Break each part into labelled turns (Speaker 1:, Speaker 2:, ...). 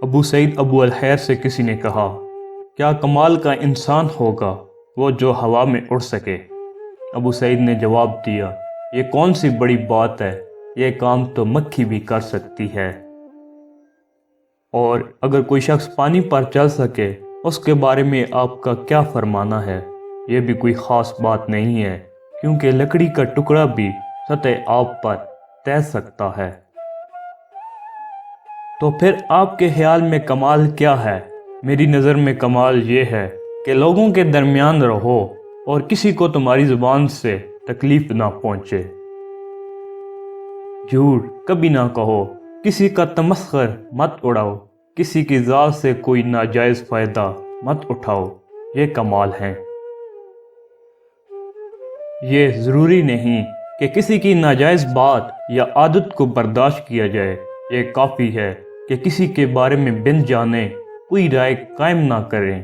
Speaker 1: ابو سعید ابو الخیر سے کسی نے کہا، کیا کمال کا انسان ہوگا وہ جو ہوا میں اڑ سکے؟ ابو سعید نے جواب دیا، یہ کون سی بڑی بات ہے، یہ کام تو مکھی بھی کر سکتی ہے۔ اور اگر کوئی شخص پانی پر چل سکے اس کے بارے میں آپ کا کیا فرمانا ہے؟ یہ بھی کوئی خاص بات نہیں ہے، کیونکہ لکڑی کا ٹکڑا بھی سطح آب پر تیر سکتا ہے۔ تو پھر آپ کے خیال میں کمال کیا ہے؟ میری نظر میں کمال یہ ہے کہ لوگوں کے درمیان رہو اور کسی کو تمہاری زبان سے تکلیف نہ پہنچے۔ جھوٹ کبھی نہ کہو، کسی کا تمسخر مت اڑاؤ، کسی کی ذات سے کوئی ناجائز فائدہ مت اٹھاؤ، یہ کمال ہے۔ یہ ضروری نہیں کہ کسی کی ناجائز بات یا عادت کو برداشت کیا جائے، یہ کافی ہے کہ کسی کے بارے میں بن جانے کوئی رائے قائم نہ کریں۔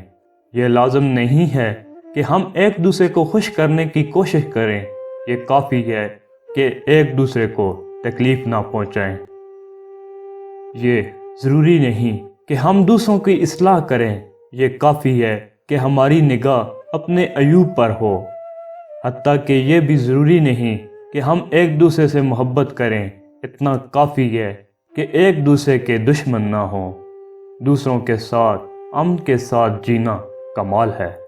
Speaker 1: یہ لازم نہیں ہے کہ ہم ایک دوسرے کو خوش کرنے کی کوشش کریں، یہ کافی ہے کہ ایک دوسرے کو تکلیف نہ پہنچائیں۔ یہ ضروری نہیں کہ ہم دوسروں کی اصلاح کریں، یہ کافی ہے کہ ہماری نگاہ اپنے عیوب پر ہو۔ حتیٰ کہ یہ بھی ضروری نہیں کہ ہم ایک دوسرے سے محبت کریں، اتنا کافی ہے کہ ایک دوسرے کے دشمن نہ ہوں۔ دوسروں کے ساتھ امن کے ساتھ جینا کمال ہے۔